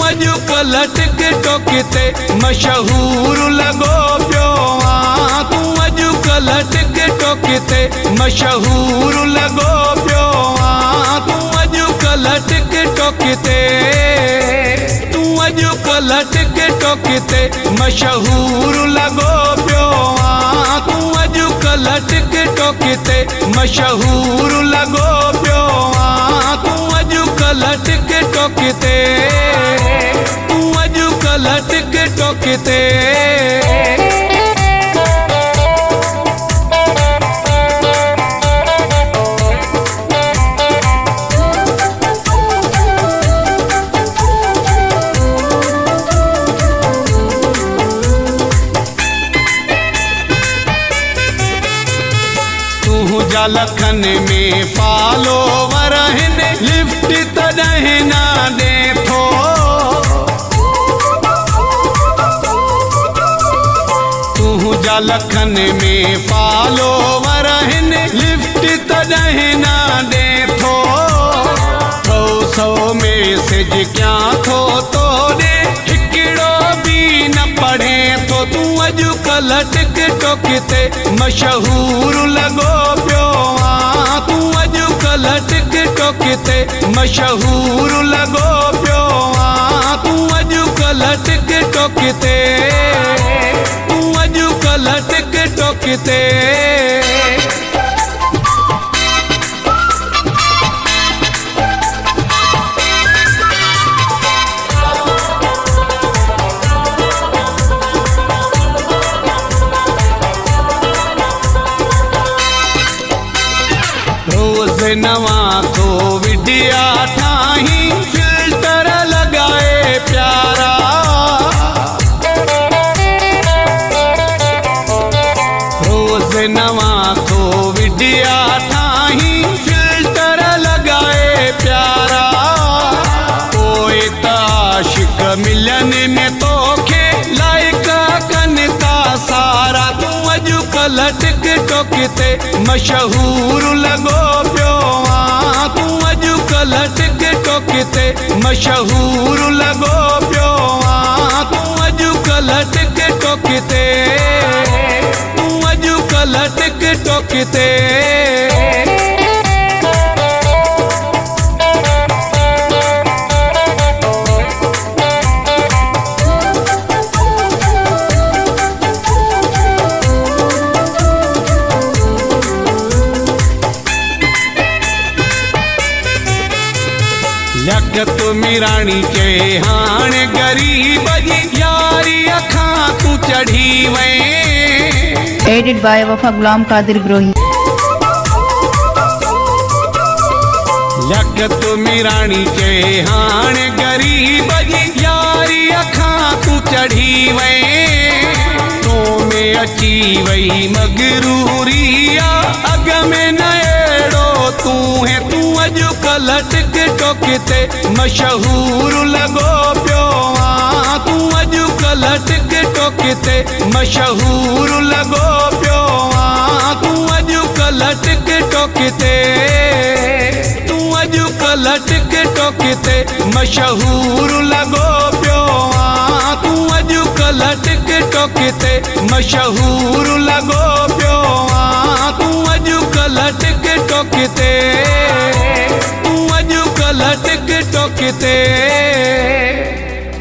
अॼुकल्ह टिकटॉक ते मशहूर लॻो पियो आहे। तूं अॼुकल्ह टिकटॉक ते मशहूर लॻो पियो आहे। तूं अॼुकल्ह टिकटॉक ते टिकटॉक ते मशहूर लॻो पियो आहे। तूं अॼुकल्ह टिकटॉक ते मशहूर लॻो पियो आहे। तूं अॼुकल्ह टिकटॉक ते टिकटॉक ते तुंहिंजा लखन में फॉलोवर आहिनि, लिफ्ट तॾहिं न ॾे थो। तुंहिंजा लखन में फॉलोवर आहिनि, लिफ्ट तॾहिं न ॾे थो। 100 मैसेज कयां थो तोॾे, हिकिड़ो बि न पढ़े थो। तूं अॼुकल्ह टिकटॉक ते मशहूर लॻो पियो आहे। तूं अॼुकल्ह टिकटॉक ते मशहूर लॻो पियो आहे। तूं अॼुकल्ह टिकटॉक ते टिकटॉक ते रोज़ नवां तो विडिया ठाही, फिल्टर लगाए प्यारा। रोज़ नवां तो विडिया ठाही, फिल्टर लगाए प्यारा। कोई आशिक मिलन में तोखे लाइक कनि था सारा। तूं अॼुकल्ह टिकटॉक ते मशहूर लॻो पियो आहे। तूं अॼुकल्ह टिकटॉक ते मशहूर लॻो पियो आहे। तूं अॼुकल्ह टिकटॉक ते टिकटॉक ते लखत मिराणी चए हाणे ग़रीब जी यारी अखां तूं चढ़ी वएं। एडिट बाय वफा गुलाम कादिर ब्रोही। लखत मिराणी चए हाणे ग़रीब जी यारी अखां तूं चढ़ी वएं। तो में अची वई मगरूरिया, अॻ में न अहिड़ो तूं है। तूं अॼुकल्ह टिकटॉक ते मशहूर लॻो पियो आहे। तूं अॼुकल्ह टिकटॉक ते मशहूर लॻो पियो आहे। तूं अॼुकल्ह टिकटॉक ते मशहूर लॻो पियो आहे। तूं अॼुकल्ह टिकटॉक ते मशहूर लॻो पियो आहे। तूं अॼुकल्ह टिकटॉक ते